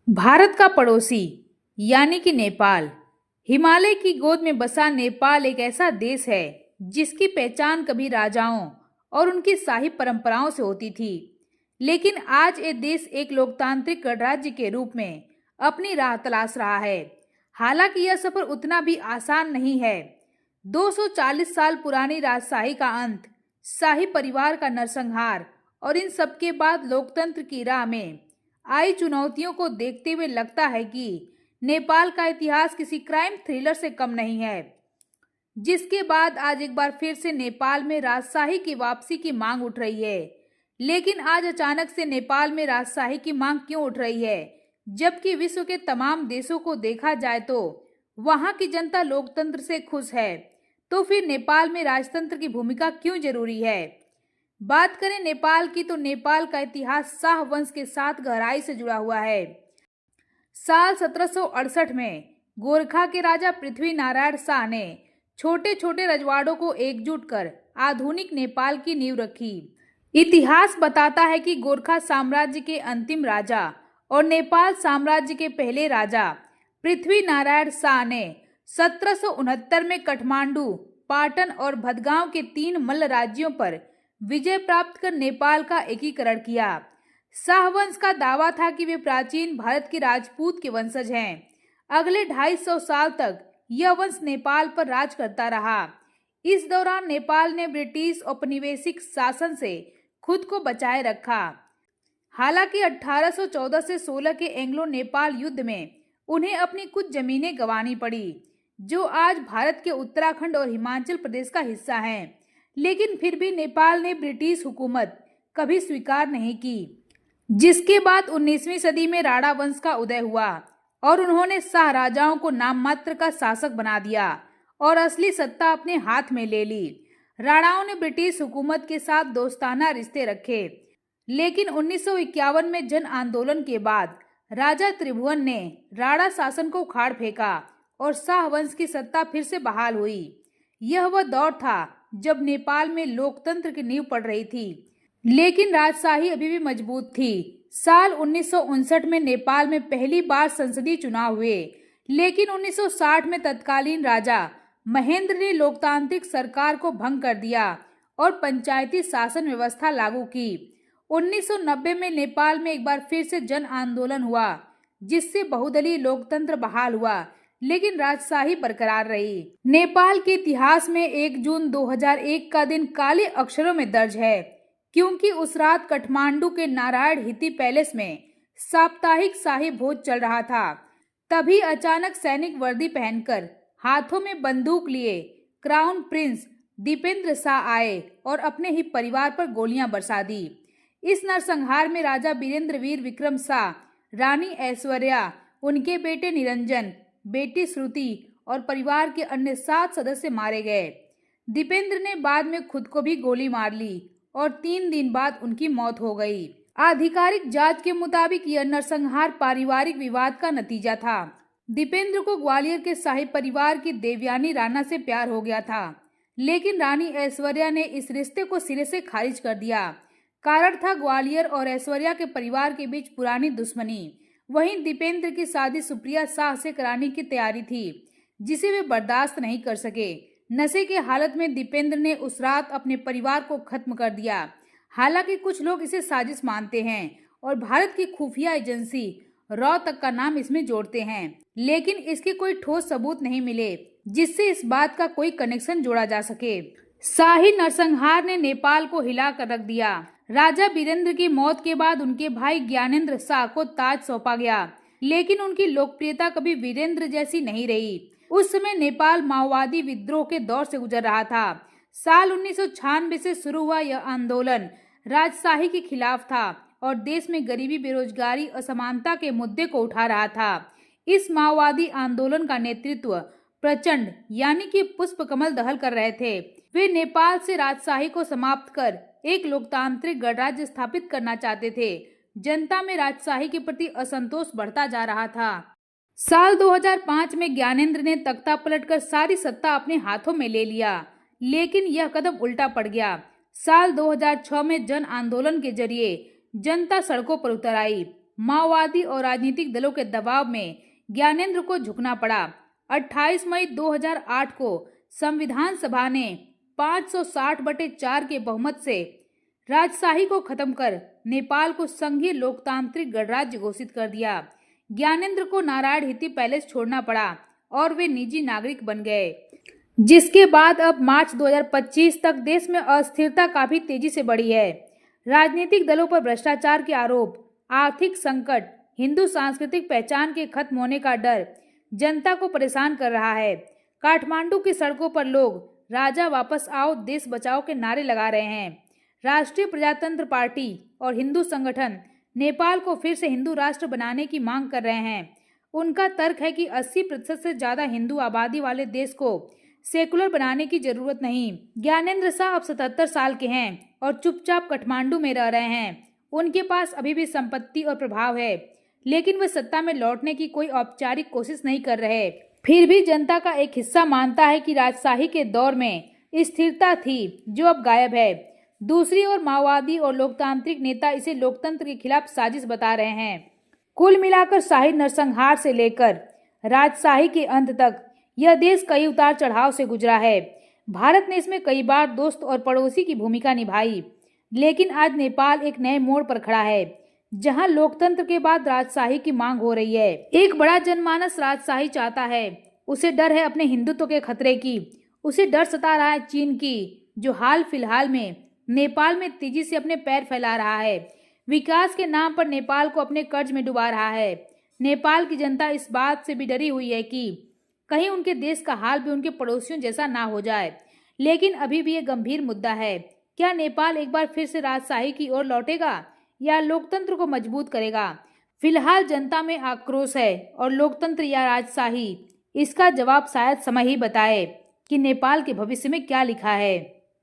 भारत का पड़ोसी यानी कि नेपाल। हिमालय की गोद में बसा नेपाल एक ऐसा देश है जिसकी पहचान कभी राजाओं और उनकी शाही परंपराओं से होती थी। लेकिन आज ये देश एक लोकतांत्रिक गणराज्य के रूप में अपनी राह तलाश रहा है। हालांकि यह सफर उतना भी आसान नहीं है। 240 साल पुरानी राजशाही का अंत, शाही परिवार का नरसंहार और इन सबके बाद लोकतंत्र की राह में आई चुनौतियों को देखते हुए लगता है कि नेपाल का इतिहास किसी क्राइम थ्रिलर से कम नहीं है, जिसके बाद आज एक बार फिर से नेपाल में राजशाही की वापसी की मांग उठ रही है। लेकिन आज अचानक से नेपाल में राजशाही की मांग क्यों उठ रही है, जबकि विश्व के तमाम देशों को देखा जाए तो वहां की जनता लोकतंत्र से खुश है। तो फिर नेपाल में राजतंत्र की भूमिका क्यों जरूरी है? बात करें नेपाल की तो नेपाल का इतिहास शाह वंश के साथ गहराई से जुड़ा हुआ है। साल 1768 में गोरखा के राजा पृथ्वी नारायण शाह ने छोटे छोटे रजवाड़ों को एकजुट कर आधुनिक नेपाल की नींव रखी। इतिहास बताता है कि गोरखा साम्राज्य के अंतिम राजा और नेपाल साम्राज्य के पहले राजा पृथ्वी नारायण शाह ने 1769 में काठमांडू, पाटन और भदगांव के 3 मल्ल राज्यों पर विजय प्राप्त कर नेपाल का एकीकरण किया। शाह वंश का दावा था कि वे प्राचीन भारत के राजपूत के वंशज हैं। अगले 250 साल तक यह वंश नेपाल पर राज करता रहा। इस दौरान नेपाल ने ब्रिटिश औपनिवेशिक शासन से खुद को बचाए रखा। हालांकि 1814 से 16 के एंग्लो नेपाल युद्ध में उन्हें अपनी कुछ जमीनें गंवानी पड़ी, जो आज भारत के उत्तराखंड और हिमाचल प्रदेश का हिस्सा हैं। लेकिन फिर भी नेपाल ने ब्रिटिश हुकूमत कभी स्वीकार नहीं की, जिसके बाद 19वीं सदी में राणा वंश का उदय हुआ और उन्होंने शाह राजाओं को नाम मात्र का शासक बना दिया और असली सत्ता अपने हाथ में ले ली। राणाओं ने ब्रिटिश हुकूमत के साथ दोस्ताना रिश्ते रखे, लेकिन 1951 में जन आंदोलन के बाद राजा त्रिभुवन ने राणा शासन को उखाड़ फेंका और शाह वंश की सत्ता फिर से बहाल हुई। यह वह दौर था जब नेपाल में लोकतंत्र की नींव पड़ रही थी, लेकिन राजशाही अभी भी मजबूत थी। साल 1959 में नेपाल में पहली बार संसदीय चुनाव हुए, लेकिन 1960 में तत्कालीन राजा महेंद्र ने लोकतांत्रिक सरकार को भंग कर दिया और पंचायती शासन व्यवस्था लागू की। 1990 में नेपाल में एक बार फिर से जन आंदोलन हुआ, जिससे बहुदलीय लोकतंत्र बहाल हुआ, लेकिन राजशाही बरकरार रही। नेपाल के इतिहास में 1 जून 2001 का दिन काले अक्षरों में दर्ज है, क्योंकि उस रात काठमांडू के नारायण हिती पैलेस में साप्ताहिक शाही भोज चल रहा था। तभी अचानक सैनिक वर्दी पहनकर हाथों में बंदूक लिए क्राउन प्रिंस दीपेंद्र शाह आए और अपने ही परिवार पर गोलियां बरसा दी। इस नरसंहार में राजा बीरेंद्र वीर विक्रम शाह, रानी ऐश्वर्या, उनके बेटे निरंजन, बेटी श्रुति और परिवार के अन्य 7 सदस्य मारे गए। दीपेंद्र ने बाद में खुद को भी गोली मार ली और 3 दिन बाद उनकी मौत हो गई। आधिकारिक जांच के मुताबिक यह नरसंहार पारिवारिक विवाद का नतीजा था। दीपेंद्र को ग्वालियर के शाही परिवार की देवयानी राणा से प्यार हो गया था, लेकिन रानी ऐश्वर्या ने इस रिश्ते को सिरे से खारिज कर दिया। कारण था ग्वालियर और ऐश्वर्या के परिवार के बीच पुरानी दुश्मनी। वहीं दीपेंद्र की शादी सुप्रिया शाह से कराने की तैयारी थी, जिसे वे बर्दाश्त नहीं कर सके। नशे की हालत में दीपेंद्र ने उस रात अपने परिवार को खत्म कर दिया। हालांकि कुछ लोग इसे साजिश मानते हैं और भारत की खुफिया एजेंसी रॉ तक का नाम इसमें जोड़ते हैं, लेकिन इसके कोई ठोस सबूत नहीं मिले जिससे इस बात का कोई कनेक्शन जोड़ा जा सके। शाही नरसंहार ने नेपाल को हिला कर रख दिया। राजा बीरेंद्र की मौत के बाद उनके भाई ज्ञानेंद्र शाह को ताज सौंपा गया, लेकिन उनकी लोकप्रियता कभी वीरेंद्र जैसी नहीं रही। उस समय नेपाल माओवादी विद्रोह के दौर से गुजर रहा था। साल 1996 से शुरू हुआ यह आंदोलन राजशाही के खिलाफ था और देश में गरीबी, बेरोजगारी, असमानता के मुद्दे को उठा रहा था। इस माओवादी आंदोलन का नेतृत्व प्रचंड यानी कि पुष्प कमल दहल कर रहे थे। वे नेपाल से राजशाही को समाप्त कर एक लोकतांत्रिक गणराज्य स्थापित करना चाहते थे। जनता में राजशाही के प्रति असंतोष बढ़ता जा रहा था। साल 2005 में ज्ञानेंद्र ने तख्ता पलटकर सारी सत्ता अपने हाथों में ले लिया, लेकिन यह कदम उल्टा पड़ गया। साल 2006 में जन आंदोलन के जरिए जनता सड़कों पर उतर आई। माओवादी और राजनीतिक दलों के दबाव में ज्ञानेंद्र को झुकना पड़ा। 28 मई 2008 को संविधान सभा ने 560/4 के बहुमत से राजशाही को खत्म कर नेपाल को संघीय लोकतांत्रिक गणराज्य घोषित कर दिया। ज्ञानेंद्र को नारायण हिती पैलेस छोड़ना पड़ा और वे निजी नागरिक बन गए, जिसके बाद अब मार्च 2025 तक देश में अस्थिरता काफी तेजी से बढ़ी है। राजनीतिक दलों पर भ्रष्टाचार के आरोप, आर्थिक संकट, हिंदू सांस्कृतिक पहचान के खत्म होने का डर जनता को परेशान कर रहा है। काठमांडू की सड़कों पर लोग राजा वापस आओ, देश बचाओ के नारे लगा रहे हैं। राष्ट्रीय प्रजातंत्र पार्टी और हिंदू संगठन नेपाल को फिर से हिंदू राष्ट्र बनाने की मांग कर रहे हैं। उनका तर्क है कि 80% से ज्यादा हिंदू आबादी वाले देश को सेकुलर बनाने की जरूरत नहीं। ज्ञानेंद्र शाह अब 77 साल के हैं और चुपचाप काठमांडू में रह रहे हैं। उनके पास अभी भी संपत्ति और प्रभाव है, लेकिन वे सत्ता में लौटने की कोई औपचारिक कोशिश नहीं कर रहे। फिर भी जनता का एक हिस्सा मानता है कि राजशाही के दौर में स्थिरता थी जो अब गायब है। दूसरी ओर माओवादी और लोकतांत्रिक नेता इसे लोकतंत्र के खिलाफ साजिश बता रहे हैं। कुल मिलाकर शाही नरसंहार से लेकर राजशाही के अंत तक यह देश कई उतार चढ़ाव से गुजरा है। भारत ने इसमें कई बार दोस्त और पड़ोसी की भूमिका निभाई, लेकिन आज नेपाल एक नए मोड़ पर खड़ा है, जहां लोकतंत्र के बाद राजशाही की मांग हो रही है। एक बड़ा जनमानस राजशाही चाहता है। उसे डर है अपने हिंदुत्व के खतरे की। उसे डर सता रहा है चीन की, जो हाल फिलहाल में नेपाल में तेजी से अपने पैर फैला रहा है। विकास के नाम पर नेपाल को अपने कर्ज में डुबा रहा है। नेपाल की जनता इस बात से भी डरी हुई है कि कहीं उनके देश का हाल भी उनके पड़ोसियों जैसा ना हो जाए। लेकिन अभी भी ये गंभीर मुद्दा है। क्या नेपाल एक बार फिर से राजशाही की ओर लौटेगा या लोकतंत्र को मजबूत करेगा? फिलहाल जनता में आक्रोश है और लोकतंत्र या राजशाही, इसका जवाब शायद समय ही बताए कि नेपाल के भविष्य में क्या लिखा है।